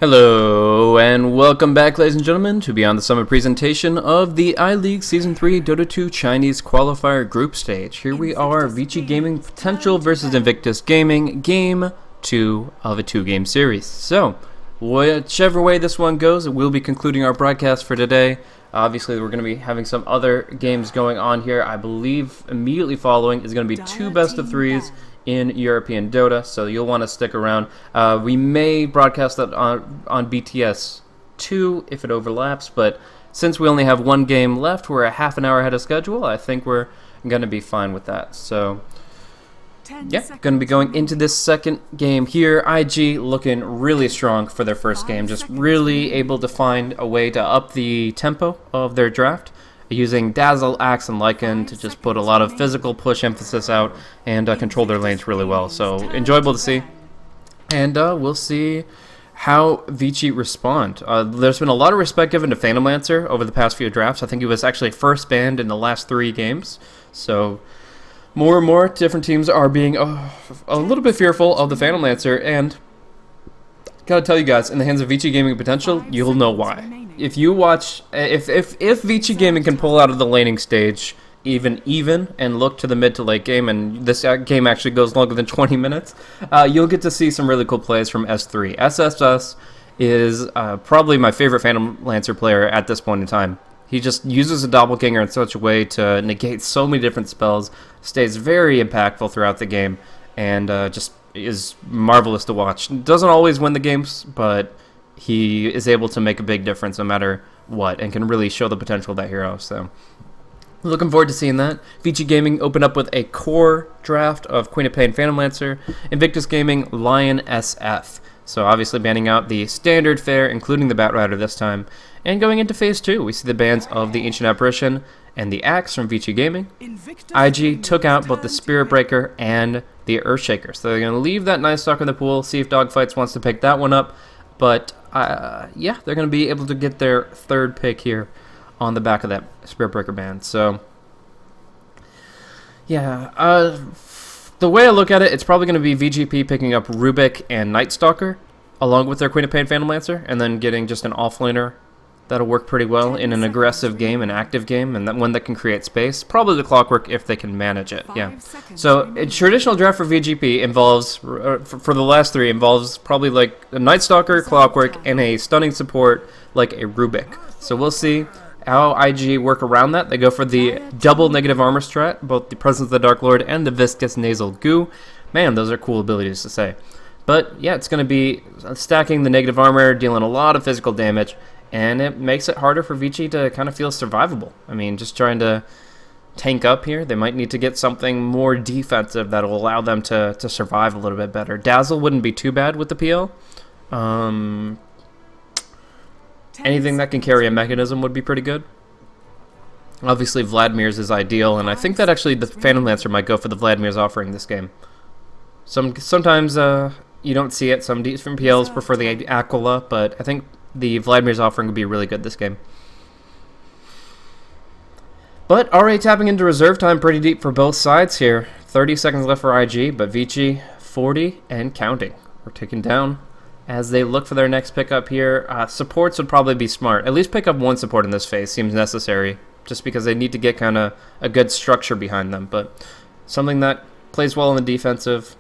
Hello, and welcome back, ladies and gentlemen, to Beyond the Summit presentation of the iLeague Season 3 Dota 2 Chinese Qualifier Group Stage. Here we are, VG Gaming Potential versus Invictus Gaming, Game 2 of a 2-game series. So, whichever way this one goes, we'll be concluding our broadcast for today. Obviously, we're going to be having some other games going on here. I believe immediately following is going to be 2 best-of-3s in European Dota, so you'll want to stick around. We may broadcast that on BTS 2 if it overlaps, but since we only have one game left, we're a half an hour ahead of schedule. I think we're going to be fine with that. So, yeah, going to be going into this second game here. IG looking really strong for their first game, just really able to find a way to up the tempo of their draft, using Dazzle, Axe, and Lycan to just put a lot of physical push emphasis out and control their lanes really well. So enjoyable to see. And we'll see how VG respond. There's been a lot of respect given to Phantom Lancer over the past few drafts. I think he was actually first banned in the last 3 games. So more and more different teams are being a little bit fearful of the Phantom Lancer. And gotta tell you guys, in the hands of VG Gaming Potential, you'll know why. If you watch, if VG Gaming can pull out of the laning stage even and look to the mid to late game, and this game actually goes longer than 20 minutes, you'll get to see some really cool plays from S3. SSS is probably my favorite Phantom Lancer player at this point in time. He just uses a doppelganger in such a way to negate so many different spells, stays very impactful throughout the game, and just is marvelous to watch. Doesn't always win the games, but he is able to make a big difference no matter what, and can really show the potential of that hero. So, looking forward to seeing that. VG Gaming opened up with a core draft of Queen of Pain, Phantom Lancer, Invictus Gaming, Lion SF. So obviously banning out the standard fare, including the Bat Rider this time. And going into Phase 2, we see the bans of the Ancient Apparition and the Axe from VG Gaming. IG took out both the Spirit Breaker and the Earthshaker. So they're going to leave that Night Stalker in the pool, see if Dogfights wants to pick that one up. But, yeah, they're going to be able to get their third pick here on the back of that Spirit Breaker ban. So, yeah, the way I look at it, it's probably going to be VG.P picking up Rubik and Night Stalker, along with their Queen of Pain Phantom Lancer, and then getting just an offlaner. That'll work pretty well in an aggressive game, an active game, and that one that can create space. Probably the Clockwork if they can manage it, yeah. So a traditional draft for VGP involves, for the last 3, involves probably like a Night Stalker, Clockwork, and a stunning support like a Rubik. So we'll see how IG work around that. They go for the double negative armor strat, both the Presence of the Dark Lord and the Viscous Nasal Goo. Man, those are cool abilities to say. But yeah, it's going to be stacking the negative armor, dealing a lot of physical damage, and it makes it harder for VG to kind of feel survivable. I mean, just trying to tank up here, they might need to get something more defensive that'll allow them to survive a little bit better. Dazzle wouldn't be too bad with the PL. Anything that can carry a mechanism would be pretty good. Obviously, Vladimir's is ideal, and I think that actually the Phantom Lancer might go for the Vladimir's offering this game. Sometimes you don't see it. Some different PLs prefer the Aquila, but I think the Vladimir's offering would be really good this game. But already tapping into reserve time pretty deep for both sides here. 30 seconds left for IG, but VG 40 and counting. We're ticking down as they look for their next pickup here. Supports would probably be smart. At least pick up one support in this phase seems necessary, just because they need to get kind of a good structure behind them. But something that plays well in the defensive.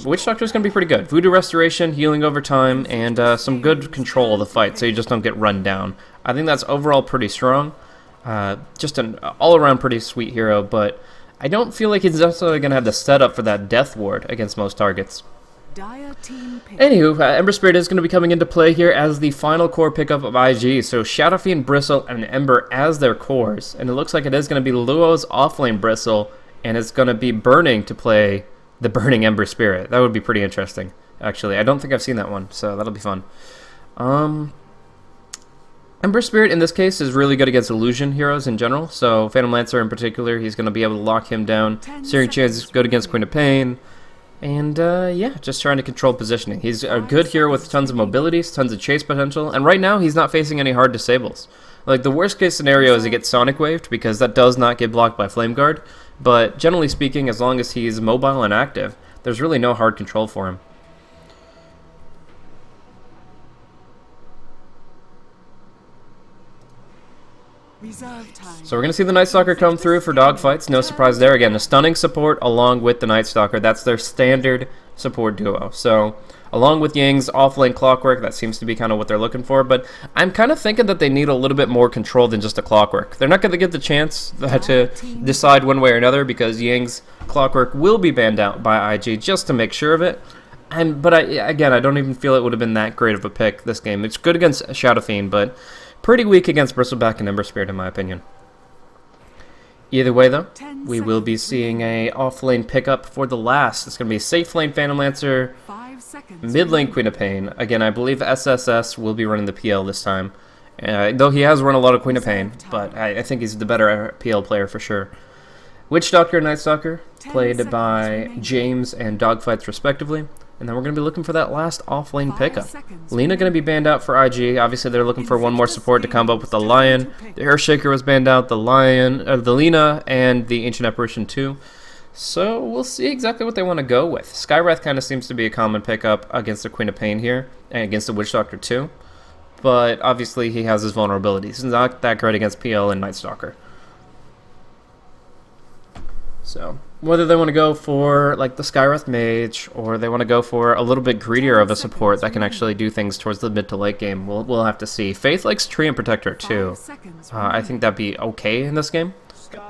Witch Doctor is going to be pretty good. Voodoo Restoration, healing over time, and some good control of the fight so you just don't get run down. I think that's overall pretty strong. Just an all-around pretty sweet hero, but I don't feel like he's necessarily going to have the setup for that Death Ward against most targets. Anywho, Ember Spirit is going to be coming into play here as the final core pickup of IG. So Shadow Fiend, Bristle, and Ember as their cores. And it looks like it is going to be Luo's offlane Bristle, and it's going to be Burning to play the Burning Ember Spirit. That would be pretty interesting, actually. I don't think I've seen that one, so that'll be fun. Ember Spirit, in this case, is really good against illusion heroes in general. So Phantom Lancer in particular, he's going to be able to lock him down. Searing Chance is good against Queen of Pain. And, yeah, just trying to control positioning. He's a good hero with tons of mobilities, tons of chase potential, and right now he's not facing any hard disables. Like, the worst case scenario is he gets Sonic Waved, because that does not get blocked by Flame Guard. But generally speaking, as long as he's mobile and active, there's really no hard control for him. So we're going to see the Night Stalker come through for dogfights. No surprise there. Again, a stunning support along with the Night Stalker. That's their standard support duo. So along with Yang's off-lane Clockwork, that seems to be kind of what they're looking for. But I'm kind of thinking that they need a little bit more control than just a Clockwork. They're not going to get the chance to decide one way or another because Yang's Clockwork will be banned out by IG just to make sure of it. But again, I don't even feel it would have been that great of a pick this game. It's good against Shadow Fiend, but pretty weak against Bristleback and Ember Spirit in my opinion. Either way though, we will be seeing a off-lane pickup for the last. It's going to be safe lane Phantom Lancer, mid lane Queen of Pain. Again, I believe SSS will be running the PL this time. Though he has run a lot of Queen of Pain, but I think he's the better PL player for sure. Witch Doctor and Night Stalker, played by James and Dogfights respectively. And then we're going to be looking for that last off-lane pickup. Lina going to be banned out for IG. Obviously, they're looking for one more support to combo up with the Lion. The Earthshaker was banned out, the Lina, and the Ancient Apparition too. So we'll see exactly what they want to go with. Skywrath kind of seems to be a common pickup against the Queen of Pain here, and against the Witch Doctor too. But obviously, he has his vulnerabilities. He's not that great against PL and Night Stalker. So whether they want to go for like the Skywrath Mage or they want to go for a little bit greedier of a support that can actually do things towards the mid to late game, we'll have to see. Faith likes Tree and Protector too. I think that'd be okay in this game,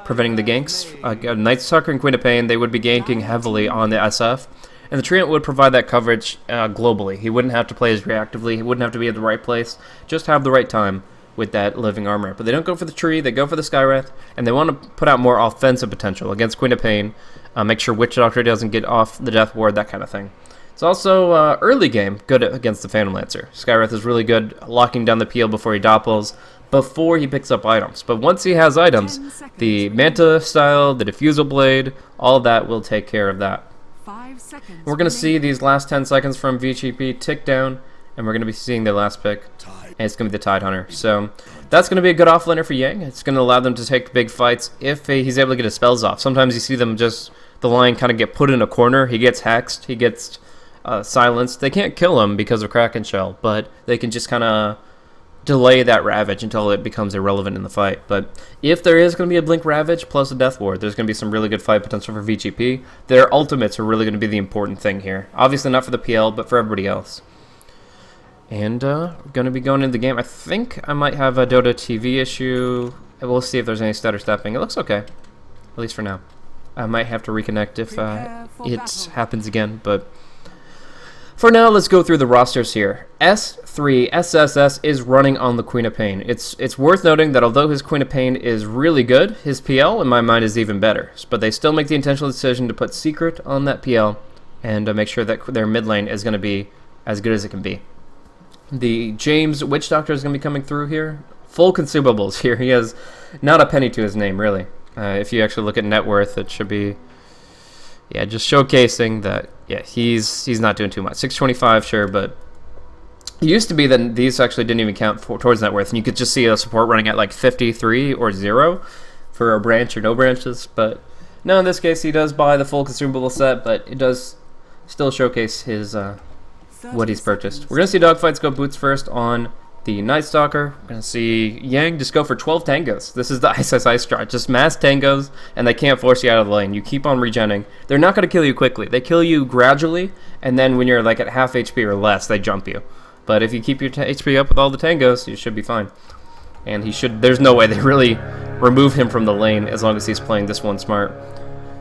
preventing the ganks. Night Stalker and Queen of Pain, they would be ganking heavily on the SF, and the Treant would provide that coverage globally. He wouldn't have to play as reactively, he wouldn't have to be at the right place, just have the right time with that living armor. But they don't go for the Tree, they go for the Skywrath, and they want to put out more offensive potential against Queen of Pain, make sure Witch Doctor doesn't get off the Death Ward, that kind of thing. It's also early game good against the Phantom Lancer. Skywrath is really good locking down the peel before he doppels, before he picks up items. But once he has items, the Manta style, the Diffusal Blade, all of that will take care of that. We're going to see these last 10 seconds from VG.P tick down, and we're going to be seeing their last pick, and it's going to be the Tide Hunter. So that's going to be a good offlaner for Yang. It's going to allow them to take big fights if he's able to get his spells off. Sometimes you see them just, the Lion kind of get put in a corner, he gets hexed, he gets silenced. They can't kill him because of Kraken Shell, but they can just kind of delay that Ravage until it becomes irrelevant in the fight. But if there is going to be a Blink Ravage plus a Death Ward, there's going to be some really good fight potential for VG.P. Their ultimates are really going to be the important thing here. Obviously not for the PL, but for everybody else. And going to be going into the game. I think I might have a Dota TV issue. We'll see if there's any stutter stepping. It looks okay, at least for now. I might have to reconnect if it happens again, but for now, let's go through the rosters here. S3 SSS is running on the Queen of Pain. It's worth noting that although his Queen of Pain is really good, his PL, in my mind, is even better. But they still make the intentional decision to put Secret on that PL and make sure that their mid lane is going to be as good as it can be. The James Witch Doctor is going to be coming through here. Full consumables here. He has not a penny to his name, really. If you actually look at net worth, it should be, yeah, just showcasing that, yeah, he's not doing too much. 625, sure, but it used to be that these actually didn't even count towards net worth, and you could just see a support running at like 53 or 0 for a branch or no branches. But no, in this case, he does buy the full consumable set, but it does still showcase his what he's purchased. We're going to see dogfights go boots first on the Night Stalker. We're going to see Yang just go for 12 tangos. This is the ISSI strat. Just mass tangos, and they can't force you out of the lane. You keep on regenning. They're not going to kill you quickly. They kill you gradually, and then when you're like at half HP or less, they jump you. But if you keep your HP up with all the tangos, you should be fine. And he should. There's no way they really remove him from the lane as long as he's playing this one smart.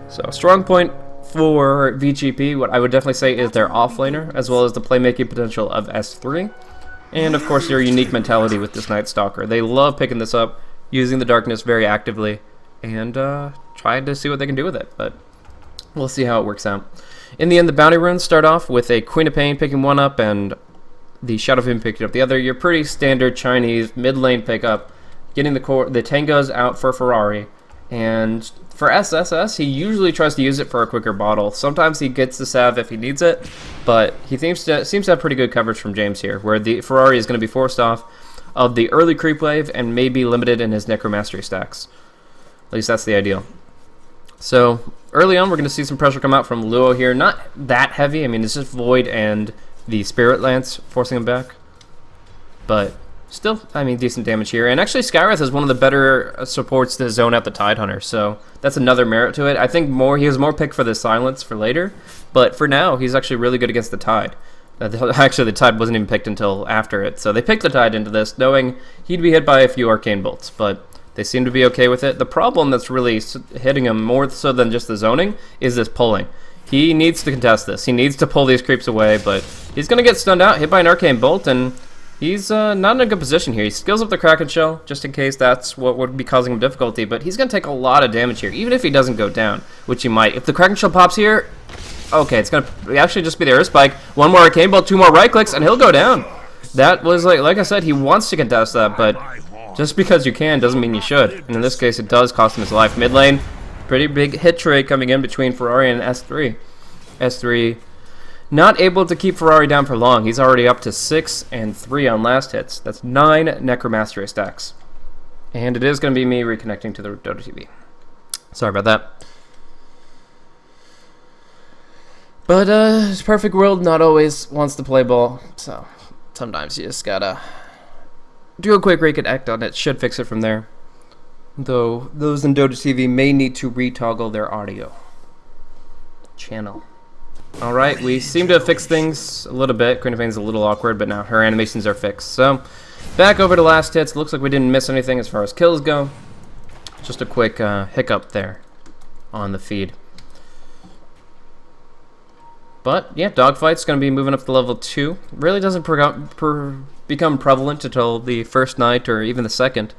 So strong point for VG.P, what I would definitely say is their offlaner, as well as the playmaking potential of S3. And of course, their unique mentality with this Night Stalker. They love picking this up, using the darkness very actively, and trying to see what they can do with it. But we'll see how it works out. In the end, the bounty runes start off with a Queen of Pain picking one up, and the Shadow Fiend picking up the other. Your pretty standard Chinese mid lane pickup, getting the tangos out for Ferrari, and for SSS, he usually tries to use it for a quicker bottle. Sometimes he gets the salve if he needs it, but he seems to have pretty good coverage from James here, where the Ferrari is going to be forced off of the early creep wave and may be limited in his Necromastery stacks. At least that's the ideal. So early on, we're going to see some pressure come out from Luo here. Not that heavy. I mean, it's just Void and the Spirit Lance forcing him back. But Still, I mean, decent damage here. And actually, Skywrath is one of the better supports to zone out the Tidehunter, so that's another merit to it. I think he was more picked for the silence for later, but for now, he's actually really good against the Tide. Actually, the Tide wasn't even picked until after it, so they picked the Tide into this, knowing he'd be hit by a few Arcane Bolts, but they seem to be okay with it. The problem that's really hitting him more so than just the zoning is this pulling. He needs to contest this. He needs to pull these creeps away, but he's going to get stunned out, hit by an Arcane Bolt, and he's not in a good position here. He skills up the Kraken Shell, just in case that's what would be causing him difficulty, but he's going to take a lot of damage here, even if he doesn't go down, which he might. If the Kraken Shell pops here, okay, it's going to actually just be the Earth Spike. One more Arcane Bolt, 2 more right clicks, and he'll go down. That was, like I said, he wants to contest that, but just because you can doesn't mean you should. And in this case, it does cost him his life. Mid lane, pretty big hit trade coming in between Ferrari and S3. S3 not able to keep Ferrari down for long. He's already up to 6 and 3 on last hits. That's 9 Necromastery stacks. And it is going to be me reconnecting to the Dota TV. Sorry about that. But this perfect world not always wants to play ball, so sometimes you just gotta do a quick reconnect on it. Should fix it from there. Though those in Dota TV may need to retoggle their audio channel. Alright, we seem to have fixed things a little bit. Queen of Pain's a little awkward, but now her animations are fixed. So, back over to last hits. Looks like we didn't miss anything as far as kills go. Just a quick hiccup there on the feed. But, yeah, Dogfight's going to be moving up to level 2. Really doesn't become prevalent until the first night or even the second.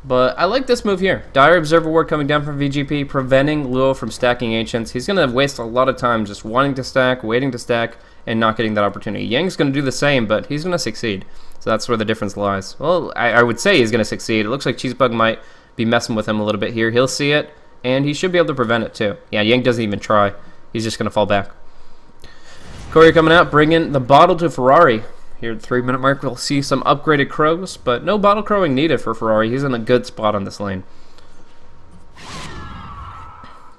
But I like this move here. Dire Observer Ward coming down from VG.P, preventing Luo from stacking Ancients. He's going to waste a lot of time just wanting to stack, waiting to stack, and not getting that opportunity. Yang's going to do the same, but he's going to succeed. So that's where the difference lies. Well, I would say he's going to succeed. It looks like Cheesebug might be messing with him a little bit here. He'll see it, and he should be able to prevent it too. Yeah, Yang doesn't even try. He's just going to fall back. Courier coming out, bringing the bottle to Ferrari. Here at the 3-minute mark, we'll see some upgraded crows, but no bottle crowing needed for Ferrari. He's in a good spot on this lane.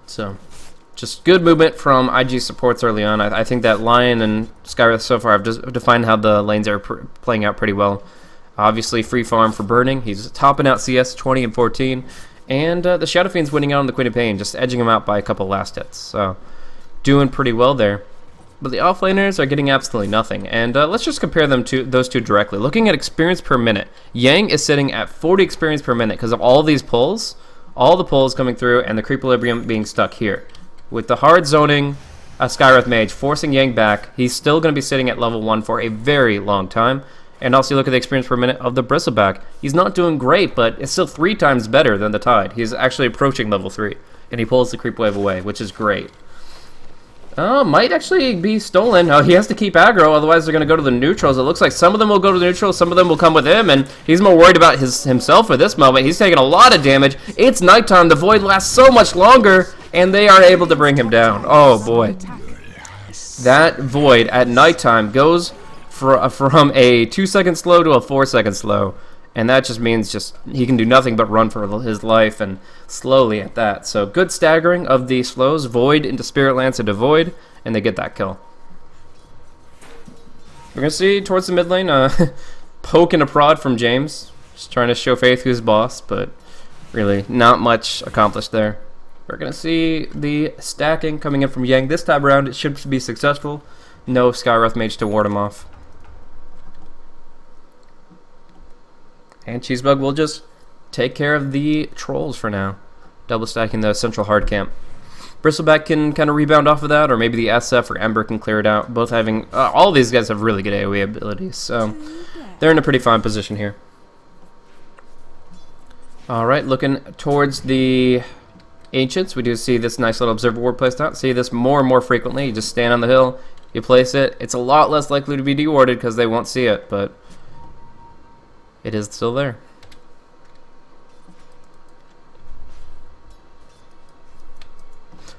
So, just good movement from IG supports early on. I think that Lion and Skywrath so far have just defined how the lanes are playing out pretty well. Obviously, free farm for Burning. He's topping out CS 20 and 14. And the Shadow Fiend's winning out on the Queen of Pain, just edging him out by a couple last hits. So, doing pretty well there. But the offlaners are getting absolutely nothing. And let's just compare those two directly. Looking at experience per minute, Yang is sitting at 40 experience per minute because of all these pulls, all the pulls coming through, and the Creequilibrium being stuck here. With the hard zoning Skywrath Mage forcing Yang back, he's still going to be sitting at level 1 for a very long time. And also look at the experience per minute of the Bristleback. He's not doing great, but it's still 3 times better than the Tide. He's actually approaching level 3, and he pulls the Creep Wave away, which is great. Might actually be stolen. He has to keep aggro, otherwise they're going to go to the neutrals. It looks like some of them will go to the neutrals, some of them will come with him, and he's more worried about himself at this moment. He's taking a lot of damage. It's nighttime. The Void lasts so much longer, and they are able to bring him down. Oh, boy. That Void at nighttime goes from a 2-second slow to a 4-second slow. And that just means he can do nothing but run for his life, and slowly at that. So good staggering of the slows. Void into Spirit Lance into Void, and they get that kill. We're going to see towards the mid lane, poke and a prod from James. Just trying to show faith who's boss, but really not much accomplished there. We're going to see the stacking coming in from Yang. This time around, it should be successful. No Skywrath Mage to ward him off. And Cheesebug will just take care of the trolls for now. Double stacking the central hard camp. Bristleback can kind of rebound off of that, or maybe the SF or Ember can clear it out. Both having... all these guys have really good AoE abilities, so they're in a pretty fine position here. Alright, looking towards the Ancients, we do see this nice little Observer Ward placed out. See this more and more frequently. You just stand on the hill, you place it. It's a lot less likely to be dewarded because they won't see it, but... it is still there.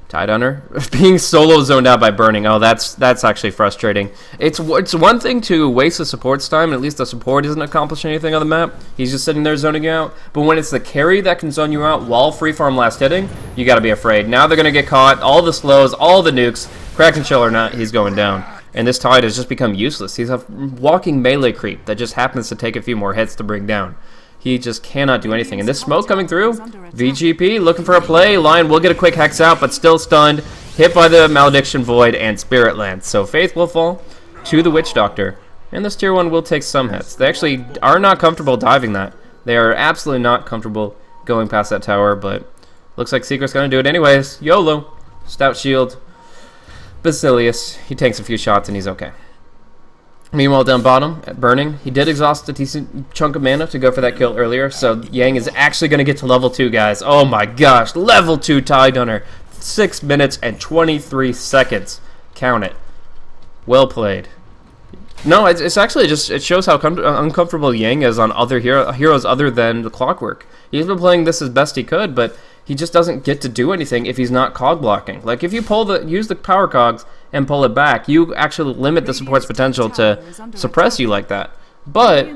Tidehunter being solo zoned out by Burning. Oh, that's actually frustrating. It's one thing to waste the support's time, and at least the support isn't accomplishing anything on the map. He's just sitting there zoning you out. But when it's the carry that can zone you out while free farm last hitting, you got to be afraid. Now they're going to get caught. All the slows, all the nukes, Kraken Shell or not, he's going down. And this Tide has just become useless. He's a walking melee creep that just happens to take a few more hits to bring down. He just cannot do anything. And this smoke coming through, VG.P looking for a play. Lion will get a quick hex out, but still stunned. Hit by the Malediction Void and Spirit Lance. So Faith will fall to the Witch Doctor. And this tier 1 will take some hits. They actually are not comfortable diving that. They are absolutely not comfortable going past that tower, but looks like Secret's going to do it anyways. YOLO. Stout Shield. Basilius. He takes a few shots and he's okay. Meanwhile, down bottom, at Burning, he did exhaust a decent chunk of mana to go for that kill earlier, so Yang is actually going to get to level 2, guys. Oh my gosh, level 2 Tide Hunter. 6 minutes and 23 seconds. Count it. Well played. No, it's actually just, it shows how uncomfortable Yang is on other heroes other than the Clockwork. He's been playing this as best he could, but he just doesn't get to do anything if he's not cog blocking. Like, if you use the power cogs and pull it back, you actually limit the support's potential to suppress you like that. But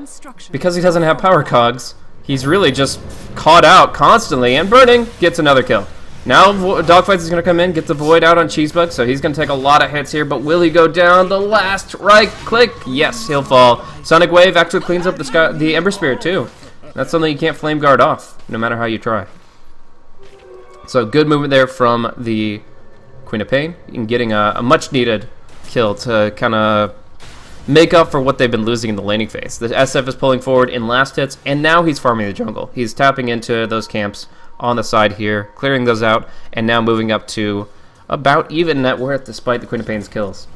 because he doesn't have power cogs, he's really just caught out constantly, and Burning gets another kill. Now Dogfights is going to come in, get the Void out on Cheesebug, so he's going to take a lot of hits here, but will he go down the last right click? Yes, he'll fall. Sonic Wave actually cleans up the Ember Spirit too. That's something you can't Flame Guard off, no matter how you try. So good movement there from the Queen of Pain in getting a much-needed kill to kind of make up for what they've been losing in the laning phase. The SF is pulling forward in last hits, and now he's farming the jungle. He's tapping into those camps on the side here, clearing those out, and now moving up to about even net worth despite the Queen of Pain's kills.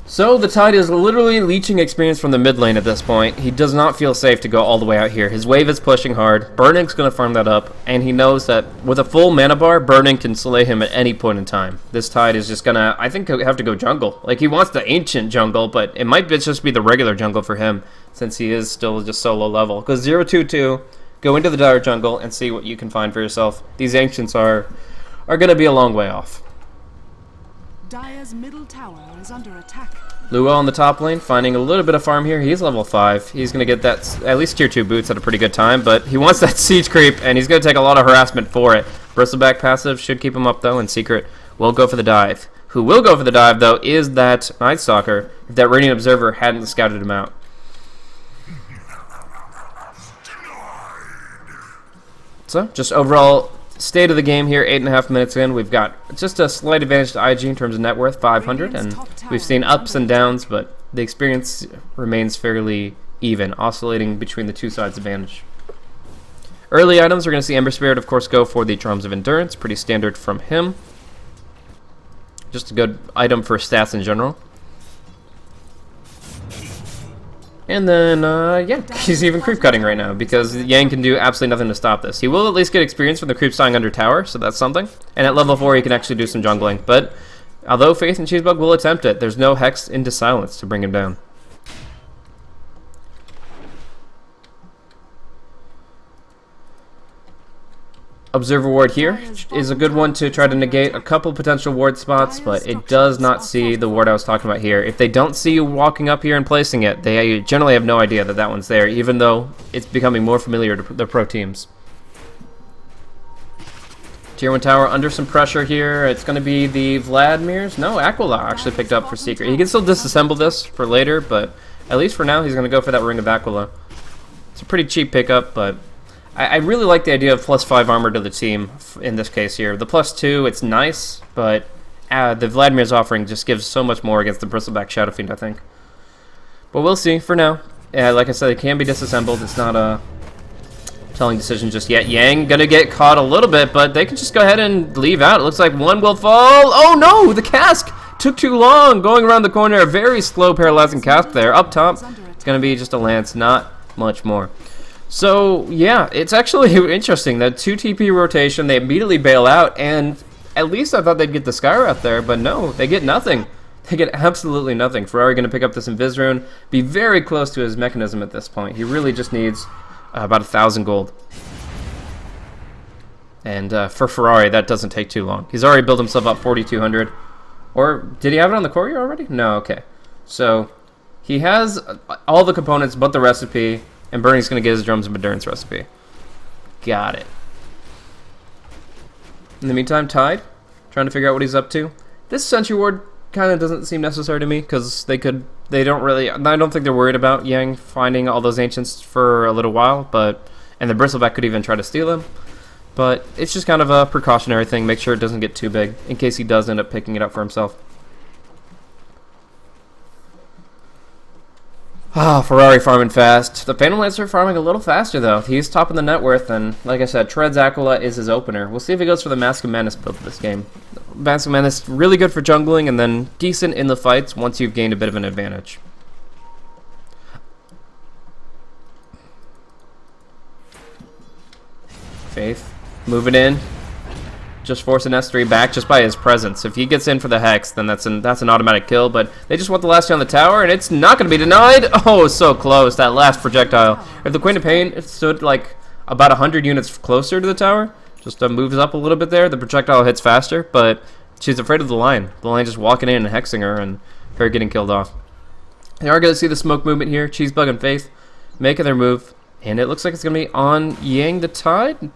So the Tide is literally leeching experience from the mid lane at this point. He does not feel safe to go all the way out here. His wave is pushing hard. Burning's going to farm that up, and he knows that with a full mana bar, Burning can slay him at any point in time. This Tide is just going to, I think, have to go jungle. Like, he wants the ancient jungle, but it might just be the regular jungle for him since he is still just so low level. Because 0-2-2, go into the dire jungle and see what you can find for yourself. These ancients are going to be a long way off. Dire's middle tower is under attack. Luo on the top lane, finding a little bit of farm here. He's level 5. He's going to get that at least tier 2 boots at a pretty good time, but he wants that siege creep, and he's going to take a lot of harassment for it. Bristleback passive should keep him up, though, and Secret will go for the dive. Who will go for the dive, though, is that Night Stalker, if that Radiant Observer hadn't scouted him out. So, just overall state of the game here, 8.5 minutes in. We've got just a slight advantage to IG in terms of net worth, 500, and we've seen ups and downs, but the experience remains fairly even, oscillating between the two sides' advantage. Early items, we're going to see Ember Spirit, of course, go for the Charms of Endurance, pretty standard from him. Just a good item for stats in general. And then, yeah, he's even creep cutting right now because Yang can do absolutely nothing to stop this. He will at least get experience from the creeps dying under tower, so that's something. And at level 4, he can actually do some jungling. But although Faith and Cheesebug will attempt it, there's no Hex into Silence to bring him down. Observer Ward here is a good one to try to negate a couple potential ward spots, but it does not see the ward I was talking about here. If they don't see you walking up here and placing it, they generally have no idea that that one's there, even though it's becoming more familiar to the pro teams. Tier 1 tower under some pressure here. It's going to be the Vladimir's. No, Aquila actually picked up for Secret. He can still disassemble this for later, but at least for now, he's going to go for that Ring of Aquila. It's a pretty cheap pickup, but I really like the idea of +5 armor to the team in this case here. The +2, it's nice, but the Vladimir's offering just gives so much more against the Bristleback Shadow Fiend, I think. But we'll see for now. Like I said, it can be disassembled. It's not a telling decision just yet. Yang gonna get caught a little bit, but they can just go ahead and leave out. It looks like one will fall. Oh no, the cask took too long going around the corner. A very slow paralyzing cask there. Up top, it's gonna be just a lance, not much more. So, yeah, it's actually interesting that 2 TP rotation, they immediately bail out, and at least I thought they'd get the Skyra out there, but no, they get nothing. They get absolutely nothing. Ferrari going to pick up this Invis Rune, be very close to his mechanism at this point. He really just needs about 1,000 gold. And for Ferrari, that doesn't take too long. He's already built himself up 4,200. Or, did he have it on the courier already? No, okay. So, he has all the components but the recipe, and Burning's going to get his Drums of Endurance recipe. Got it. In the meantime, Tide, trying to figure out what he's up to. This Sentry Ward kind of doesn't seem necessary to me, because I don't think they're worried about Yang finding all those Ancients for a little while, and the Bristleback could even try to steal him. But it's just kind of a precautionary thing, make sure it doesn't get too big, in case he does end up picking it up for himself. Ah, Ferrari farming fast. The Phantom Lancer farming a little faster, though. He's top of the net worth, and like I said, Treads Aquila is his opener. We'll see if he goes for the Mask of Menace build this game. Mask of Menace, really good for jungling, and then decent in the fights once you've gained a bit of an advantage. Faith, moving in. Just forcing S3 back just by his presence. If he gets in for the Hex, then that's an automatic kill, but they just want the last guy on the tower, and it's not going to be denied. Oh, so close, that last projectile. If the Queen of Pain stood like about 100 units closer to the tower, just moves up a little bit there, the projectile hits faster, but she's afraid of the Lion. The Lion just walking in and hexing her, and her getting killed off. They are going to see the smoke movement here. Cheesebug and Faith making their move, and it looks like it's going to be on Yang the Tide.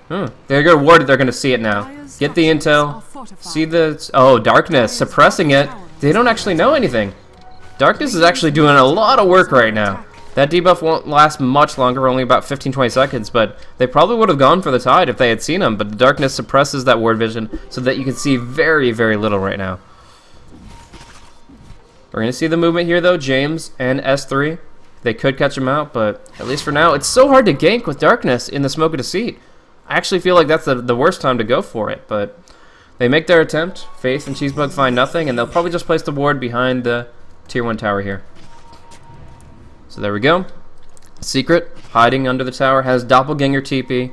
They're going to ward it. They're going to see it now. Get the intel. See the... Oh, Darkness. Suppressing it. They don't actually know anything. Darkness is actually doing a lot of work right now. That debuff won't last much longer, only about 15-20 seconds, but they probably would have gone for the Tide if they had seen him, but the Darkness suppresses that ward vision so that you can see very, very little right now. We're going to see the movement here, though. James and S3. They could catch him out, but at least for now, it's so hard to gank with Darkness in the Smoke of Deceit. I actually feel like that's the worst time to go for it, but they make their attempt. Faith and Cheesebug find nothing, and they'll probably just place the ward behind the Tier 1 tower here. So there we go. Secret, hiding under the tower, has Doppelganger TP,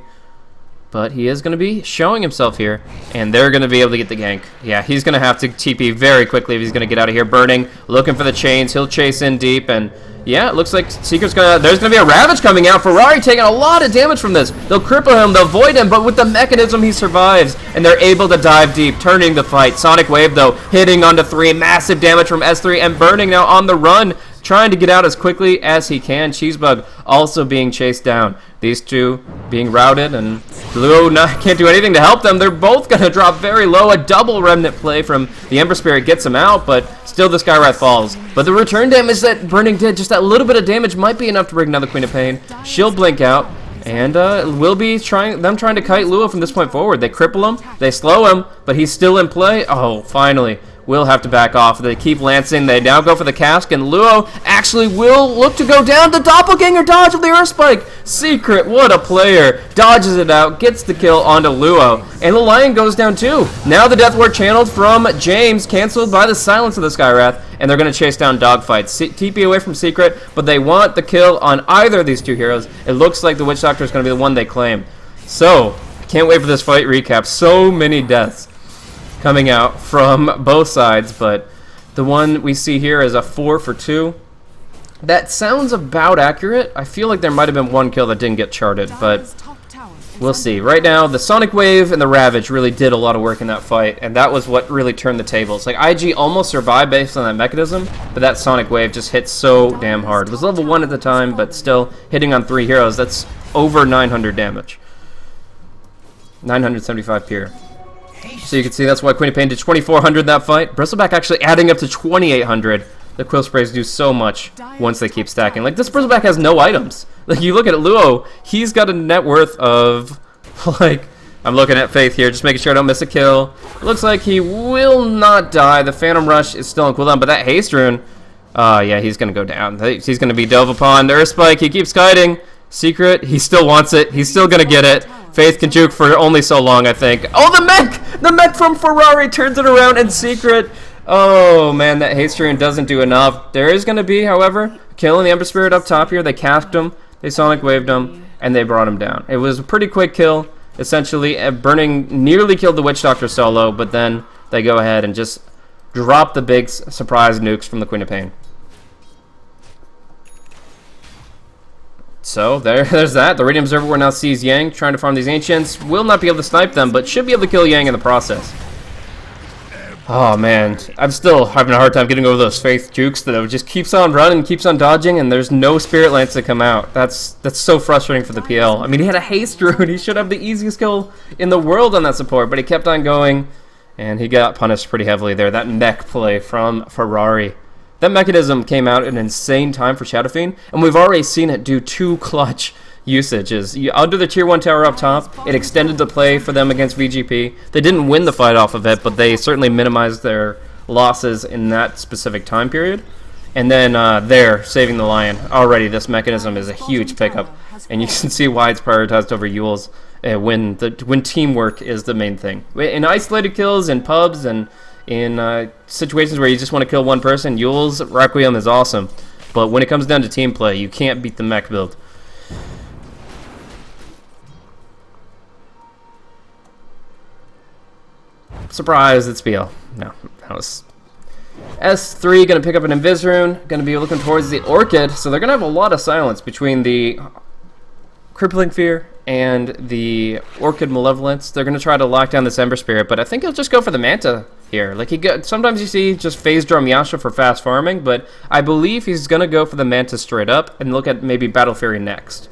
but he is going to be showing himself here, and they're going to be able to get the gank. Yeah, he's going to have to TP very quickly if he's going to get out of here. Burning, looking for the chains. He'll chase in deep, and yeah, it looks like Secret's there's going to be a Ravage coming out. Ferrari taking a lot of damage from this. They'll cripple him, they'll void him, but with the mechanism he survives, and they're able to dive deep, turning the fight. Sonic Wave, though, hitting onto 3. Massive damage from S3, and Burning now on the run, trying to get out as quickly as he can. Cheesebug also being chased down. These two being routed, and Luo can't do anything to help them. They're both going to drop very low. A double Remnant play from the Ember Spirit gets him out, but still the Skywrath falls. But the return damage that Burning did, just that little bit of damage, might be enough to bring down the Queen of Pain. She'll blink out, and we'll be trying to kite Luo from this point forward. They cripple him, they slow him, but he's still in play. Oh, finally. Will have to back off. They keep lancing. They now go for the cask, and Luo actually will look to go down. The Doppelganger dodge of the Earth Spike. Secret, what a player. Dodges it out, gets the kill onto Luo, and the Lion goes down too. Now the Death Ward channeled from James, canceled by the silence of the Skywrath, and they're going to chase down Dogfight. TP away from Secret, but they want the kill on either of these two heroes. It looks like the Witch Doctor is going to be the one they claim. So, can't wait for this fight recap. So many deaths coming out from both sides, but the one we see here is a 4 for 2. That sounds about accurate. I feel like there might have been one kill that didn't get charted, but we'll see. Right now, the Sonic Wave and the Ravage really did a lot of work in that fight, and that was what really turned the tables. Like, IG almost survived based on that mechanism, but that Sonic Wave just hit so damn hard. It was level 1 at the time, but still hitting on 3 heroes. That's over 900 damage. 975 pure. So you can see that's why Queen of Pain did 2,400 that fight. Bristleback actually adding up to 2,800. The Quill Sprays do so much once they keep stacking. Like, this Bristleback has no items. Like, you look at Luo, he's got a net worth of, like, I'm looking at Faith here, just making sure I don't miss a kill. It looks like he will not die. The Phantom Rush is still on cooldown, but that Haste Rune, yeah, he's going to go down. He's going to be dove upon. The Earth Spike, he keeps kiting. Secret, he still wants it. He's still going to get it. Faith can juke for only so long, I think. Oh, the mech! The mech from Ferrari turns it around, and Secret. Oh, man, that Haste Rune doesn't do enough. There is going to be, however, killing the Ember Spirit up top here. They cast him, they Sonic Waved him, and they brought him down. It was a pretty quick kill, essentially. Burning nearly killed the Witch Doctor solo, but then they go ahead and just drop the big surprise nukes from the Queen of Pain. So, there's that. The Radiant Observer now sees Yang trying to farm these Ancients. Will not be able to snipe them, but should be able to kill Yang in the process. Oh man, I'm still having a hard time getting over those Faith jukes that it just keeps on running, keeps on dodging, and there's no Spirit Lance to come out. That's so frustrating for the PL. I mean, he had a haste rune. He should have the easiest kill in the world on that support, but he kept on going, and he got punished pretty heavily there. That mech play from Ferrari. That mechanism came out at an insane time for Shadow Fiend, and we've already seen it do 2 clutch usages. Under the tier 1 tower up top, it extended the play for them against VG.P. They didn't win the fight off of it, but they certainly minimized their losses in that specific time period. And then there, saving the Lion. Already, this mechanism is a huge pickup, and you can see why it's prioritized over Yule's when teamwork is the main thing. In isolated kills, in pubs, and in situations where you just want to kill one person, Yule's Requiem is awesome. But when it comes down to team play, you can't beat the mech build. Surprise, it's BL. No, that was... S3 going to pick up an Invis rune, going to be looking towards the Orchid, so they're going to have a lot of silence between the Crippling Fear and the Orchid Malevolence. They're going to try to lock down this Ember Spirit, but I think he'll just go for the Manta here. Like sometimes you see just Phase Drum Yasha for fast farming, but I believe he's going to go for the Manta straight up and look at maybe Battle Fury next.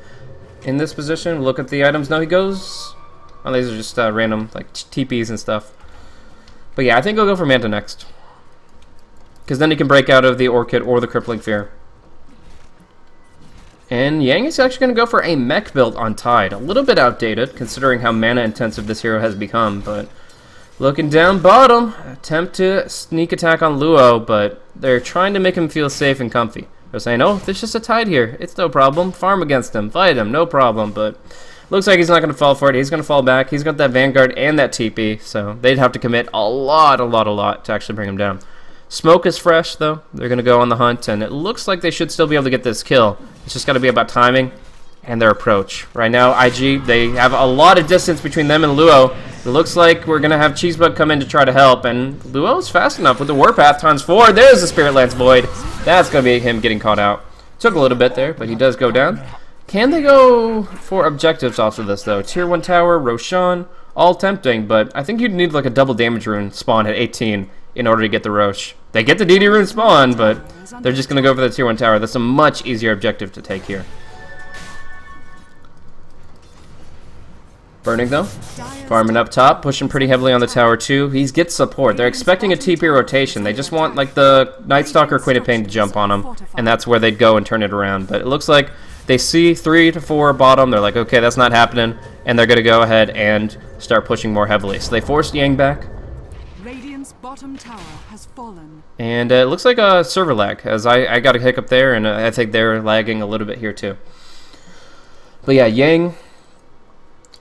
In this position, look at the items. No, he goes... Oh, these are just random like TPs and stuff. But yeah, I think he'll go for Manta next. Because then he can break out of the Orchid or the Crippling Fear. And Yang is actually going to go for a mech build on Tide. A little bit outdated, considering how mana intensive this hero has become. But looking down bottom, attempt to sneak attack on Luo, but they're trying to make him feel safe and comfy. They're saying, oh, there's just a Tide here. It's no problem. Farm against him. Fight him. No problem. But looks like he's not going to fall for it. He's going to fall back. He's got that Vanguard and that TP, so they'd have to commit a lot to actually bring him down. Smoke is fresh, though. They're going to go on the hunt, and it looks like they should still be able to get this kill. It's just got to be about timing and their approach. Right now, IG, they have a lot of distance between them and Luo. It looks like we're going to have Cheesebug come in to try to help, and Luo's fast enough with the Warpath times 4. There's the Spirit Lance Void. That's going to be him getting caught out. Took a little bit there, but he does go down. Can they go for objectives off of this, though? Tier 1 tower, Roshan, all tempting, but I think you'd need like a double damage rune spawn at 18 in order to get the Roche. They get the DD rune spawn, but they're just going to go for the tier 1 tower. That's a much easier objective to take here. Burning, though. Farming up top, pushing pretty heavily on the tower, too. He gets support. They're expecting a TP rotation. They just want, like, the Night Stalker Queen of Pain to jump on them, and that's where they'd go and turn it around. But it looks like they see 3 to 4 bottom. They're like, okay, that's not happening, and they're going to go ahead and start pushing more heavily. So they forced Yang back. Radiant's bottom tower has fallen. And it looks like a server lag, as I got a hiccup there, and I think they're lagging a little bit here, too. But yeah, Yang...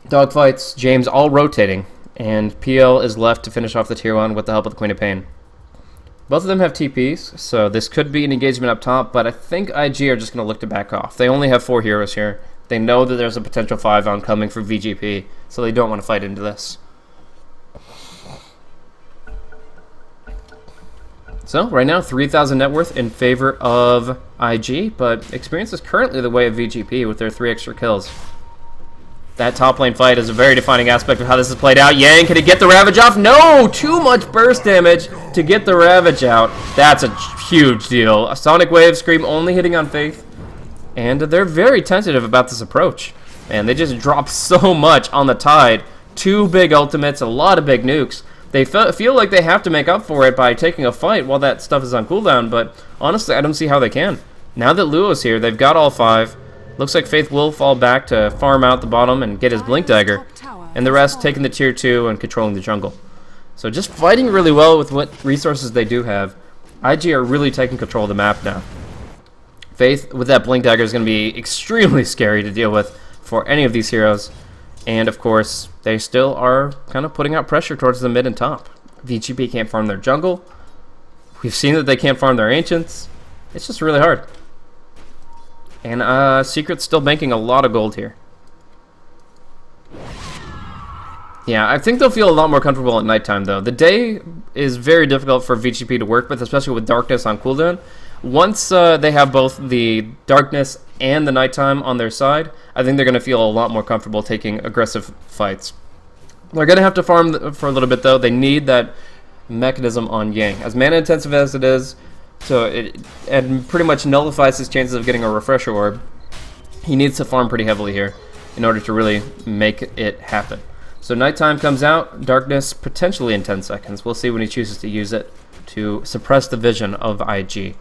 Dogfights, James all rotating, and PL is left to finish off the tier 1 with the help of the Queen of Pain. Both of them have TPs, so this could be an engagement up top, but I think IG are just going to look to back off. They only have 4 heroes here. They know that there's a potential 5 oncoming for VG.P, so they don't want to fight into this. So, right now, 3,000 net worth in favor of IG, but experience is currently the way of VG.P with their 3 extra kills. That top lane fight is a very defining aspect of how this is played out. Yang, can he get the Ravage off? No! Too much burst damage to get the Ravage out. That's a huge deal. A Sonic Wave Scream only hitting on Faith. And they're very tentative about this approach. Man, they just dropped so much on the Tide. 2 big ultimates, a lot of big nukes. They feel like they have to make up for it by taking a fight while that stuff is on cooldown, but honestly, I don't see how they can. Now that Luo's here, they've got all 5. Looks like Faith will fall back to farm out the bottom and get his Blink Dagger, and the rest taking the tier 2 and controlling the jungle. So just fighting really well with what resources they do have. IG are really taking control of the map now. Faith with that Blink Dagger is going to be extremely scary to deal with for any of these heroes. And of course, they still are kind of putting out pressure towards the mid and top. VG.P can't farm their jungle. We've seen that they can't farm their Ancients. It's just really hard. And Secret's still banking a lot of gold here. Yeah, I think they'll feel a lot more comfortable at nighttime, though. The day is very difficult for VG.P to work with, especially with darkness on cooldown. Once they have both the darkness and the nighttime on their side, I think they're going to feel a lot more comfortable taking aggressive fights. They're going to have to farm for a little bit, though. They need that mechanism on Yang. As mana intensive as it is, so it pretty much nullifies his chances of getting a refresher orb. He needs to farm pretty heavily here in order to really make it happen. So nighttime comes out, darkness potentially in 10 seconds. We'll see when he chooses to use it to suppress the vision of IG.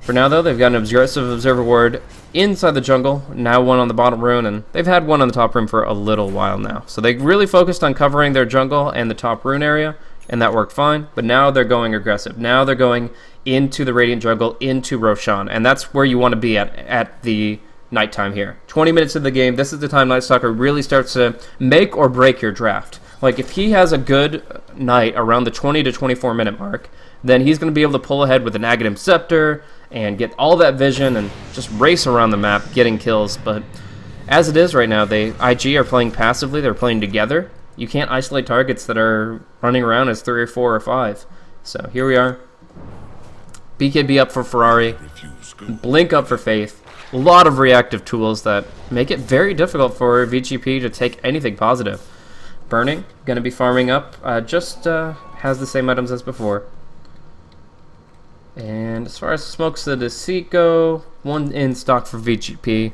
For now, though, they've got an aggressive observer ward inside the jungle, now one on the bottom rune, and they've had one on the top rune for a little while now. So they really focused on covering their jungle and the top rune area, and that worked fine. But now they're going aggressive. Now they're going into the Radiant jungle, into Roshan, and that's where you want to be at the nighttime here. 20 minutes of the game, this is the time Night Stalker really starts to make or break your draft. Like, if he has a good night around the 20 to 24 minute mark, then he's going to be able to pull ahead with an Aghanim Scepter and get all that vision and just race around the map getting kills. But as it is right now, IG are playing passively, they're playing together. You can't isolate targets that are running around as 3 or 4 or 5. So here we are. BKB up for Ferrari, Blink up for Faith. A lot of reactive tools that make it very difficult for VG.P to take anything positive. Burning, going to be farming up, has the same items as before. And as far as Smokes the Deceit go, one in stock for VG.P.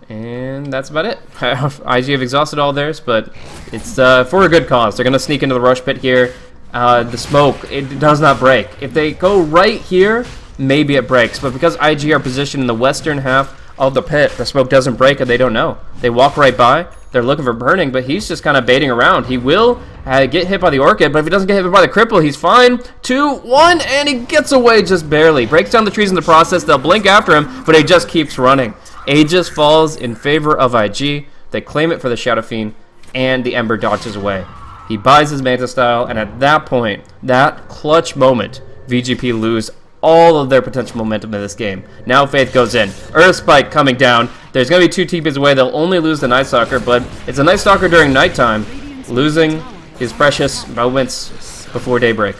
And that's about it. IG have exhausted all theirs, but it's for a good cause. They're going to sneak into the rush pit here. The smoke, it does not break. If they go right here, maybe it breaks. But because IG are positioned in the western half of the pit, the smoke doesn't break and they don't know. They walk right by. They're looking for Burning, but he's just kind of baiting around. He will get hit by the Orchid, but if he doesn't get hit by the Cripple, he's fine. 2, 1, and he gets away just barely. Breaks down the trees in the process. They'll blink after him, but he just keeps running. Aegis falls in favor of IG. They claim it for the Shadow Fiend, and the Ember dodges away. He buys his Manta Style, and at that point, that clutch moment, VG.P lose all of their potential momentum in this game. Now Faith goes in. Earth Spike coming down. There's going to be 2 TPs away. They'll only lose the Night Stalker, but it's a Night Stalker during nighttime, losing his precious moments before daybreak.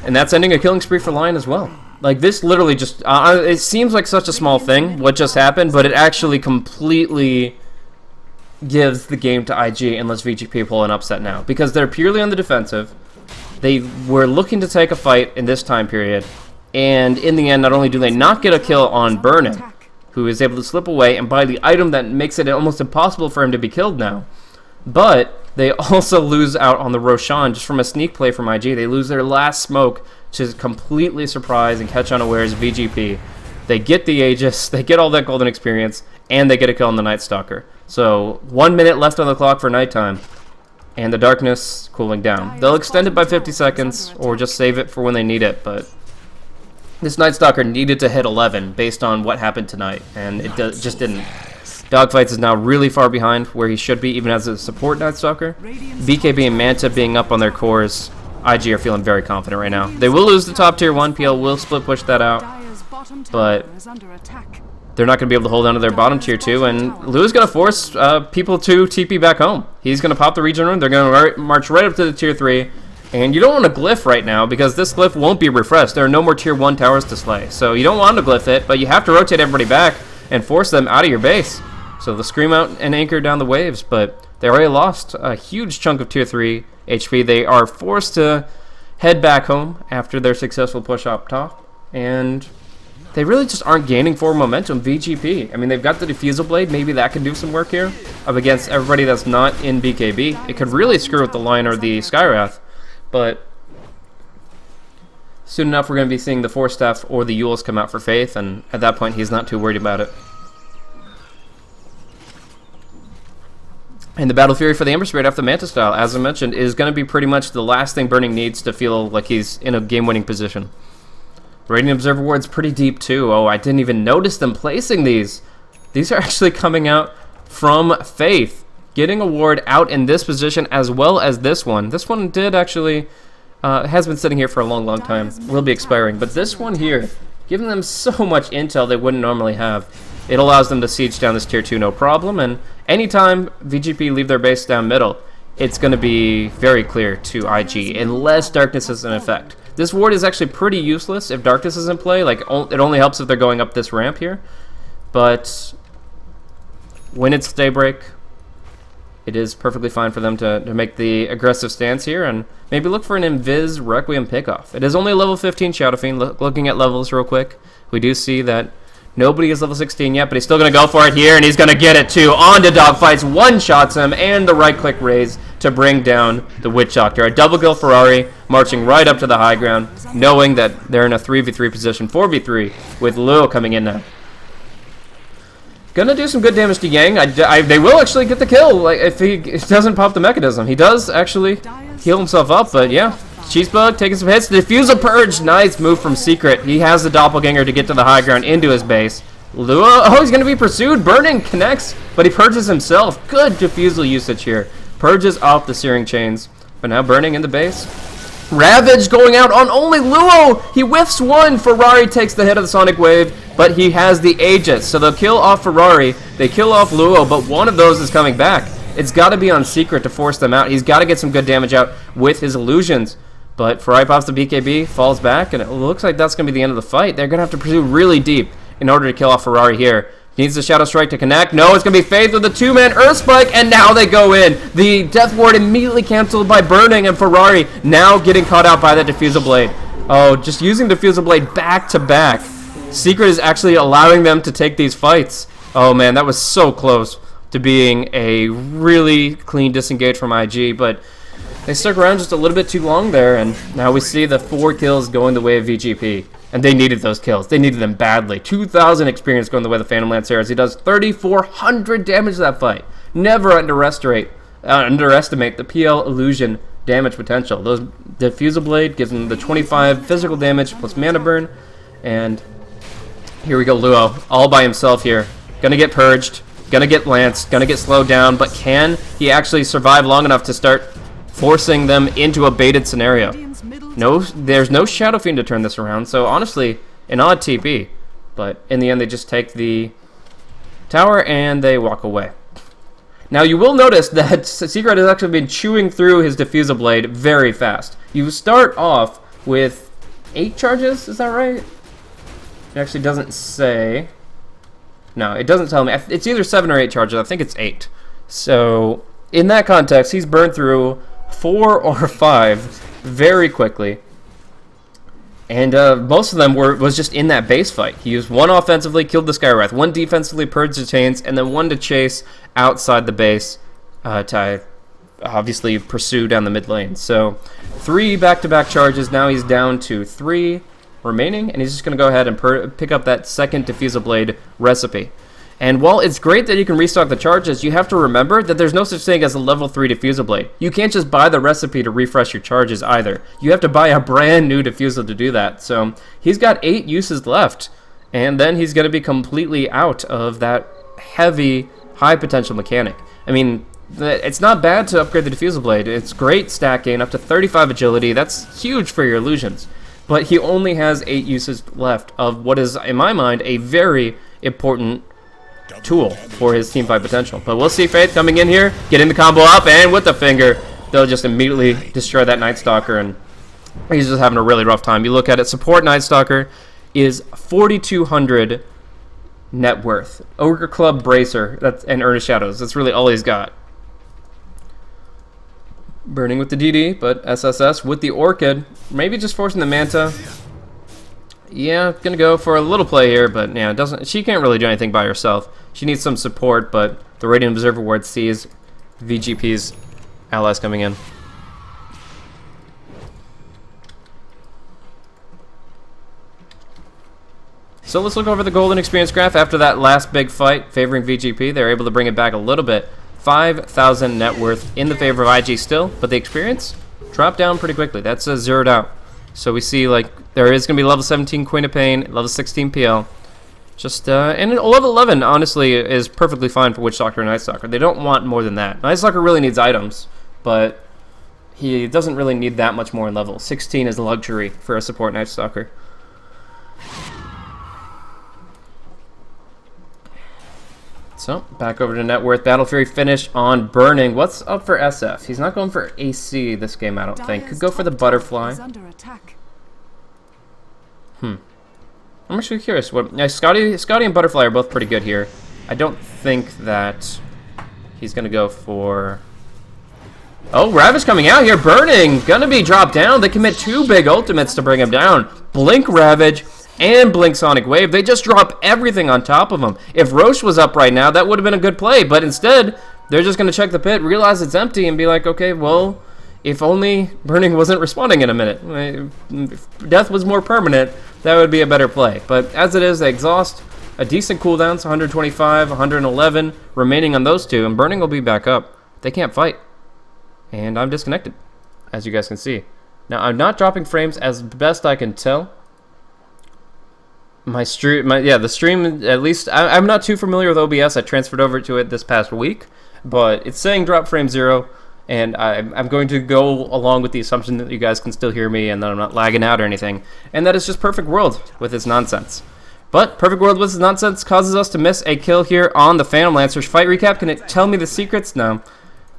And that's ending a killing spree for Lion as well. Like, this literally just... it seems like such a small thing, what just happened, but it actually completely gives the game to IG unless VG.P pull an upset now. Because they're purely on the defensive. They were looking to take a fight in this time period, and in the end, not only do they not get a kill on Burning, who is able to slip away and buy the item that makes it almost impossible for him to be killed now, but they also lose out on the Roshan just from a sneak play from IG. They lose their last smoke to completely surprise and catch unawares VG.P. They get the Aegis, they get all that golden experience, and they get a kill on the Night Stalker. So 1 minute left on the clock for nighttime. And the darkness cooling down. They'll extend it by 50 seconds or just save it for when they need it, but this Night Stalker needed to hit 11 based on what happened tonight, and it just didn't. Dogfights is now really far behind where he should be, even as a support Night Stalker. BKB and Manta being up on their cores, IG are feeling very confident right now. They will lose the top tier 1, PL will split push that out, but they're not going to be able to hold on to their bottom tier 2, and Lou is going to force people to TP back home. He's going to pop the region rune. They're going to march right up to the tier 3, and you don't want to glyph right now because this glyph won't be refreshed. There are no more tier 1 towers to slay, so you don't want to glyph it, but you have to rotate everybody back and force them out of your base. So they'll scream out and anchor down the waves, but they already lost a huge chunk of tier 3 HP. They are forced to head back home after their successful push up top, and they really just aren't gaining forward momentum. VG.P, I mean, they've got the Diffusal Blade. Maybe that can do some work here up against everybody that's not in BKB. It could really screw with the Lion or the Skywrath, but soon enough we're going to be seeing the Force Staff or the Yules come out for Faith, and at that point he's not too worried about it. And the Battle Fury for the Ember Spirit after the Manta Style, as I mentioned, is going to be pretty much the last thing Burning needs to feel like he's in a game-winning position. Radiant Observer Ward's pretty deep too. Oh, I didn't even notice them placing these. These are actually coming out from Faith. Getting a ward out in this position as well as this one. This one did actually, has been sitting here for a long, long time. Will be expiring. But this one here, giving them so much intel they wouldn't normally have. It allows them to siege down this tier 2 no problem. And anytime VG.P leave their base down middle, it's going to be very clear to IG unless Darkness is in effect. This ward is actually pretty useless if Darkness is in play. Like, it only helps if they're going up this ramp here. But when it's daybreak, it is perfectly fine for them to make the aggressive stance here and maybe look for an Invis Requiem pickoff. It is only a level 15 Shadow Fiend. Looking at levels real quick, we do see that nobody is level 16 yet, but he's still going to go for it here, and he's going to get it too. On to Dogfights, one-shots him, and the right-click raise to bring down the Witch Doctor. A double kill Ferrari, marching right up to the high ground, knowing that they're in a 3v3 position, 4v3, with Luo coming in now. Gonna do some good damage to Yang. They will actually get the kill, like if he doesn't pop the mechanism. He does actually heal himself up, but yeah. Cheesebug taking some hits. Diffusal Purge. Nice move from Secret. He has the Doppelganger to get to the high ground into his base. Luo, oh, he's going to be pursued. Burning connects, but he purges himself. Good Diffusal usage here. Purges off the Searing Chains, but now Burning in the base. Ravage going out on only Luo. He whiffs one. Ferrari takes the hit of the Sonic Wave, but he has the Aegis. So they'll kill off Ferrari. They kill off Luo, but one of those is coming back. It's got to be on Secret to force them out. He's got to get some good damage out with his illusions. But Ferrari pops the BKB, falls back, and it looks like that's going to be the end of the fight. They're going to have to pursue really deep in order to kill off Ferrari here. Needs the Shadow Strike to connect. No, it's going to be Faith with the two-man Earth Spike, and now they go in. The Death Ward immediately canceled by Burning, and Ferrari now getting caught out by that Diffusal Blade. Oh, just using Diffusal Blade back-to-back. Secret is actually allowing them to take these fights. Oh, man, that was so close to being a really clean disengage from IG, but they stuck around just a little bit too long there, and now we see the 4 kills going the way of VG.P. And they needed those kills. They needed them badly. 2,000 experience going the way of the Phantom Lancer as he does 3,400 damage to that fight. Never underestimate the PL Illusion damage potential. Those Diffusal Blade gives him the 25 physical damage plus mana burn. And here we go, Luo, all by himself here. Gonna get purged, gonna get lanced, gonna get slowed down, but can he actually survive long enough to start forcing them into a baited scenario? No, there's no Shadow Fiend to turn this around, so honestly, an odd TP. But in the end, they just take the tower and they walk away. Now, you will notice that Secret has actually been chewing through his Diffusal Blade very fast. You start off with 8 charges, is that right? It actually doesn't say. No, it doesn't tell me. It's either 7 or 8 charges. I think it's 8. So, in that context, he's burned through 4 or 5 very quickly, and most of them was just in that base fight. He used 1 offensively, killed the Skywrath, 1 defensively, purged the chains, and then 1 to chase outside the base to obviously pursue down the mid lane. So 3 back-to-back charges. Now he's down to 3 remaining, and he's just going to go ahead and pick up that second Diffusal Blade recipe. And while it's great that you can restock the charges, you have to remember that there's no such thing as a level 3 Diffusal Blade. You can't just buy the recipe to refresh your charges either. You have to buy a brand new Diffusal to do that. So he's got 8 uses left, and then he's going to be completely out of that heavy, high potential mechanic. I mean, it's not bad to upgrade the Diffusal Blade. It's great stat gain, up to 35 agility. That's huge for your illusions. But he only has 8 uses left of what is, in my mind, a very important tool for his teamfight potential. But we'll see Faith coming in here, getting the combo up, and with the finger, they'll just immediately destroy that Night Stalker, and he's just having a really rough time. You look at it, support Night Stalker is 4,200 net worth. Ogre Club Bracer and Earnest Shadows, that's really all he's got. Burning with the DD, but SSS with the Orchid. Maybe just forcing the Manta. Yeah, gonna go for a little play here, but yeah, she can't really do anything by herself. She needs some support, but the Radiant Observer Ward sees VG.P's allies coming in. So let's look over the golden experience graph after that last big fight favoring VG.P. They're able to bring it back a little bit. 5,000 net worth in the favor of IG still, but the experience dropped down pretty quickly. That's zeroed out. So we see like there is going to be level 17 Queen of Pain, level 16 PL. Just and level 11 honestly is perfectly fine for Witch Doctor and Night Stalker. They don't want more than that. Night Stalker really needs items, but he doesn't really need that much more in level. 16 is a luxury for a support Night Stalker. So, back over to net worth. Battle Fury finish on Burning. What's up for SF? He's not going for AC this game, I don't think. Could go for the Butterfly. I'm actually curious. Scotty and Butterfly are both pretty good here. I don't think that He's going to go for... Oh, Ravage coming out here. Burning. Going to be dropped down. They commit 2 big ultimates to bring him down. Blink Ravage and Blink Sonic Wave. They just drop everything on top of him. If Roche was up right now, that would have been a good play. But instead, they're just going to check the pit, realize it's empty, and be like, okay, well, if only Burning wasn't responding in a minute. If death was more permanent, that would be a better play. But as it is, they exhaust. A decent cooldown, so 125, 111 remaining on those two, and Burning will be back up. They can't fight. And I'm disconnected, as you guys can see. Now, I'm not dropping frames as best I can tell. The stream, at least, I'm not too familiar with OBS. I transferred over to it this past week, but it's saying drop frame 0, and I'm going to go along with the assumption that you guys can still hear me and that I'm not lagging out or anything, and that it's just Perfect World with its nonsense. But Perfect World with its nonsense causes us to miss a kill here on the Phantom Lancers. Fight recap, can it tell me the secrets? No.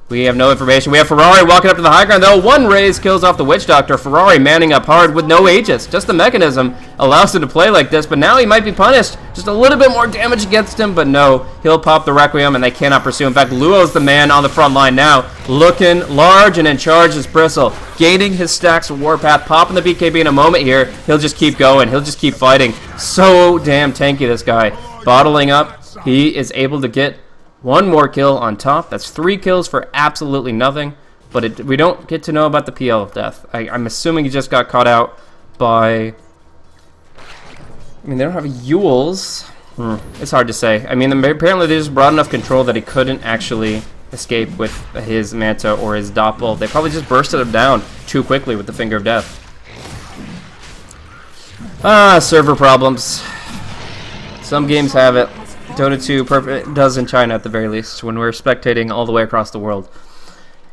We have no information. We have Ferrari walking up to the high ground, though. 1 raise kills off the Witch Doctor. Ferrari manning up hard with no Aegis. Just the mechanism allows him to play like this, but now he might be punished. Just a little bit more damage against him, but no. He'll pop the Requiem, and they cannot pursue. In fact, Luo's the man on the front line now, looking large and in charge as Bristle, gaining his stacks of Warpath, popping the BKB in a moment here. He'll just keep going. He'll just keep fighting. So damn tanky, this guy. Bottling up. He is able to get 1 more kill on top. That's 3 kills for absolutely nothing. But we don't get to know about the PL of death. I'm assuming he just got caught out by... I mean, they don't have Yules. It's hard to say. I mean, apparently they just brought enough control that he couldn't actually escape with his Manta or his Doppel. They probably just bursted him down too quickly with the Finger of Death. Server problems. Some games have it. Dota 2 does in China at the very least, when we're spectating all the way across the world.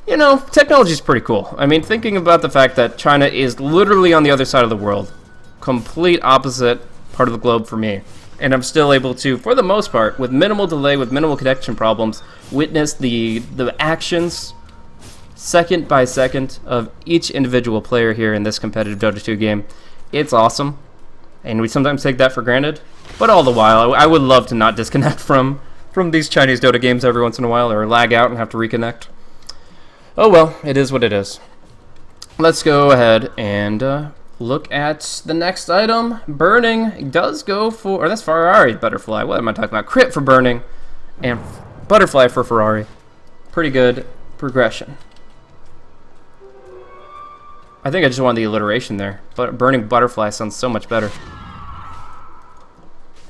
You know, technology is pretty cool. I mean, thinking about the fact that China is literally on the other side of the world, complete opposite part of the globe for me, and I'm still able to, for the most part, with minimal delay, with minimal connection problems, witness the actions second by second of each individual player here in this competitive Dota 2 game. It's awesome, and we sometimes take that for granted. But all the while, I would love to not disconnect from these Chinese Dota games every once in a while, or lag out and have to reconnect. Oh well, it is what it is. Let's go ahead and look at the next item. Burning does go for... Or that's Ferrari Butterfly. What am I talking about? Crit for Burning, and Butterfly for Ferrari. Pretty good progression. I think I just wanted the alliteration there. But Burning Butterfly sounds so much better.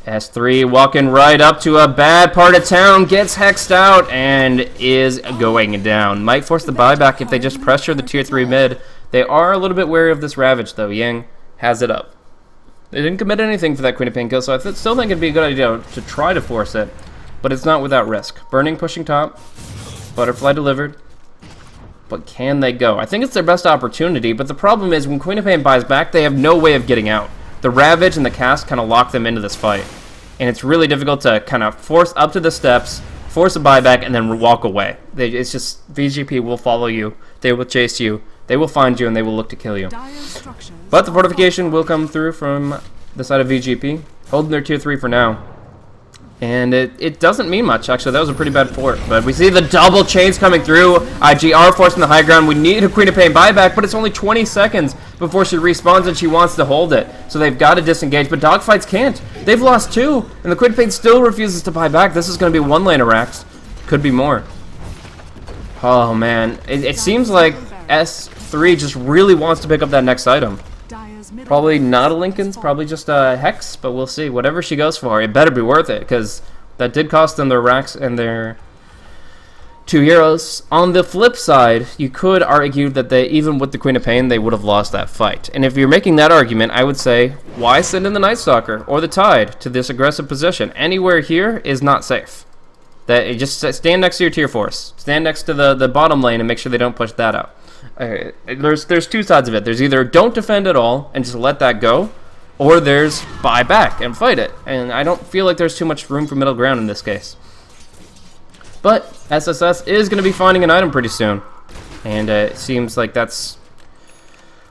S3 walking right up to a bad part of town, gets hexed out, and is going down. Might force the buyback if they just pressure the tier 3 mid. They are a little bit wary of this Ravage, though. Yang has it up. They didn't commit anything for that Queen of Pain kill, so I still think it'd be a good idea to try to force it, but it's not without risk. Burning pushing top, Butterfly delivered, but can they go? I think it's their best opportunity, but the problem is when Queen of Pain buys back, they have no way of getting out. The Ravage and the cast kind of lock them into this fight, and it's really difficult to kind of force up to the steps, force a buyback, and then walk away. It's just VG.P will follow you, they will chase you, they will find you, and they will look to kill you. But the fortification will come through from the side of VG.P, holding their tier 3 for now. And it doesn't mean much, actually. That was a pretty bad fort. But we see the double chains coming through. IG are forcing the high ground. We need a Queen of Pain buyback, but it's only 20 seconds before she respawns and she wants to hold it. So they've got to disengage, but Dogfights can't. They've lost 2, and the Queen of Pain still refuses to buy back. This is going to be 1 lane of racks. Could be more. Oh, man. It seems like S3 just really wants to pick up that next item. Probably not a Lincoln's, probably just a Hex, but we'll see. Whatever she goes for, it better be worth it, because that did cost them their racks and their 2 heroes. On the flip side, you could argue that they, even with the Queen of Pain, they would have lost that fight. And if you're making that argument, I would say, why send in the Night Stalker or the Tide to this aggressive position? Anywhere here is not safe. That just stand next to your tier force. Stand next to the bottom lane and make sure they don't push that out. There's 2 sides of it. There's either don't defend at all and just let that go, or there's buy back and fight it. And I don't feel like there's too much room for middle ground in this case. But SSS is going to be finding an item pretty soon, and it seems like that's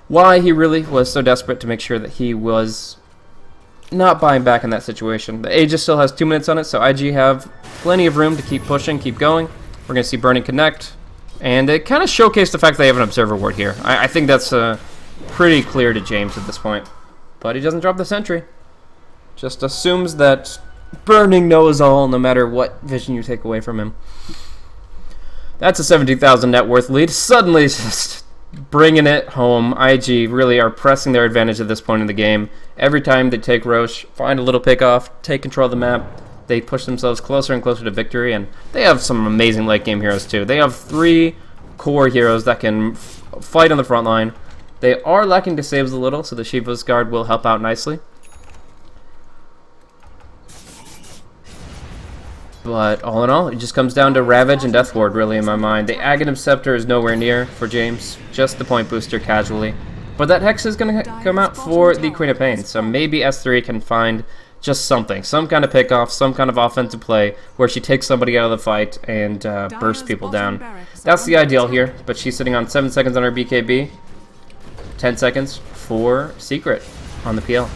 why he really was so desperate to make sure that he was not buying back in that situation. The Aegis still has 2 minutes on it, so IG have plenty of room to keep pushing, keep going. We're going to see Burning Connect. And it kind of showcased the fact they have an Observer Ward here. I think that's pretty clear to James at this point. But he doesn't drop the sentry. Just assumes that Burning knows all no matter what vision you take away from him. That's a 17,000 net worth lead. Suddenly just bringing it home. IG really are pressing their advantage at this point in the game. Every time they take Roche, find a little pick-off, take control of the map, they push themselves closer and closer to victory, and they have some amazing late-game heroes too. They have 3 core heroes that can fight on the front line. They are lacking disables a little, so the Shiva's Guard will help out nicely. But all in all, it just comes down to Ravage and Death Ward, really, in my mind. The Aghanim Scepter is nowhere near for James, just the point booster casually. But that Hex is going to come out for the Queen of Pain, so maybe S3 can find just something, some kind of pickoff, some kind of offensive play where she takes somebody out of the fight and bursts people down. That's the ideal here, but she's sitting on 7 seconds on her BKB, 10 seconds for Secret on the PL.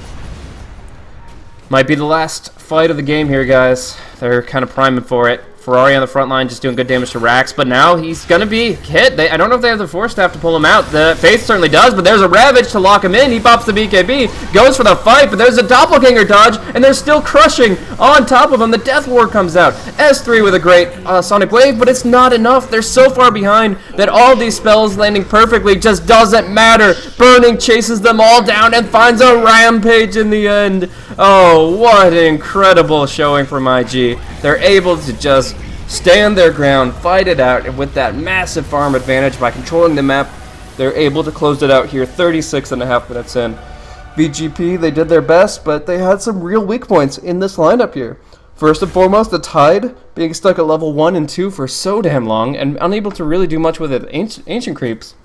Might be the last fight of the game here, guys. They're kind of priming for it. Ferrari on the front line just doing good damage to Rax, but now he's going to be hit. I don't know if they have the Force Staff to pull him out. The Faith certainly does, but there's a Ravage to lock him in. He pops the BKB, goes for the fight, but there's a Doppelganger dodge, and they're still crushing on top of him. The Death Ward comes out. S3 with a great Sonic Wave, but it's not enough. They're so far behind that all these spells landing perfectly just doesn't matter. Burning chases them all down and finds a Rampage in the end. Oh, what an incredible showing from IG. They're able to just stand their ground, fight it out, and with that massive farm advantage by controlling the map, they're able to close it out here 36.5 minutes in. VG.P, they did their best, but they had some real weak points in this lineup here. First and foremost, the Tide being stuck at level 1 and 2 for so damn long and unable to really do much with it. Ancient Creeps.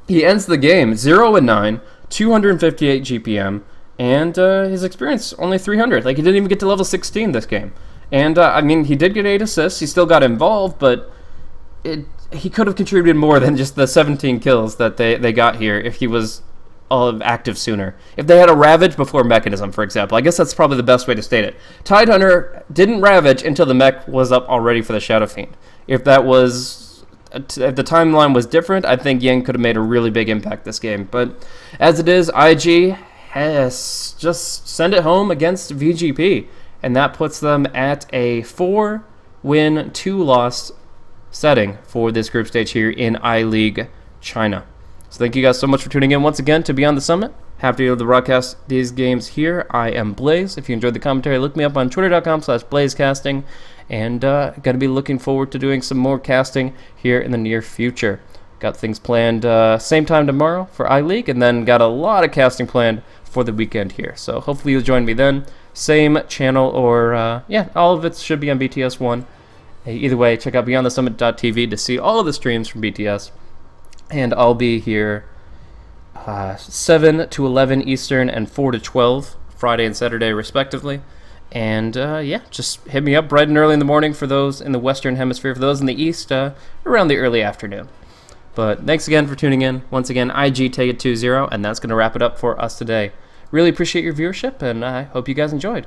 He ends the game 0-9, 258 GPM, and his experience only 300. Like, he didn't even get to level 16 this game. And, I mean, he did get 8 assists. He still got involved, but he could have contributed more than just the 17 kills that they got here if he was active sooner. If they had a Ravage before Mechanism, for example. I guess that's probably the best way to state it. Tidehunter didn't Ravage until the mech was up already for the Shadow Fiend. If the timeline was different, I think Yang could have made a really big impact this game. But as it is, IG has just sent it home against VG.P. And that puts them at a 4-win, 2-loss setting for this group stage here in iLeague China. So thank you guys so much for tuning in once again to Beyond the Summit. Happy to be able to broadcast these games here. I am Blaze. If you enjoyed the commentary, look me up on twitter.com/blazecasting. And going to be looking forward to doing some more casting here in the near future. Got things planned same time tomorrow for iLeague, and then got a lot of casting planned for the weekend here. So hopefully you'll join me then. Same channel, or yeah, all of it should be on BTS1. Either way, check out beyondthesummit.tv to see all of the streams from BTS. And I'll be here 7 to 11 Eastern and 4 to 12 Friday and Saturday respectively. And yeah, just hit me up bright and early in the morning for those in the Western Hemisphere. For those in the East, around the early afternoon. But thanks again for tuning in. Once again, IG take it 2-0, and that's going to wrap it up for us today. Really appreciate your viewership, and I hope you guys enjoyed.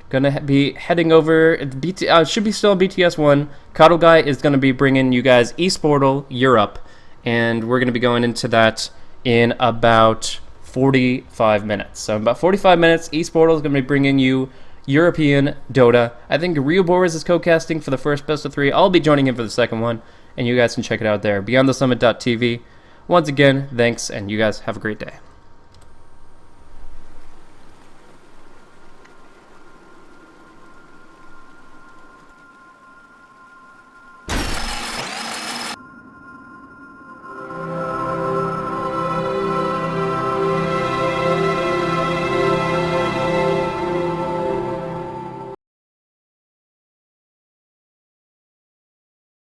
Gonna be heading over, should be still on BTS1. Cuddle Guy is gonna be bringing you guys East Portal Europe, and we're gonna be going into that in about 45 minutes. So in about 45 minutes, East Portal is gonna be bringing you European Dota. I think Rio Boris is co-casting for the first best of 3. I'll be joining him for the second one, and you guys can check it out there. BeyondTheSummit.tv. Once again, thanks, and you guys have a great day.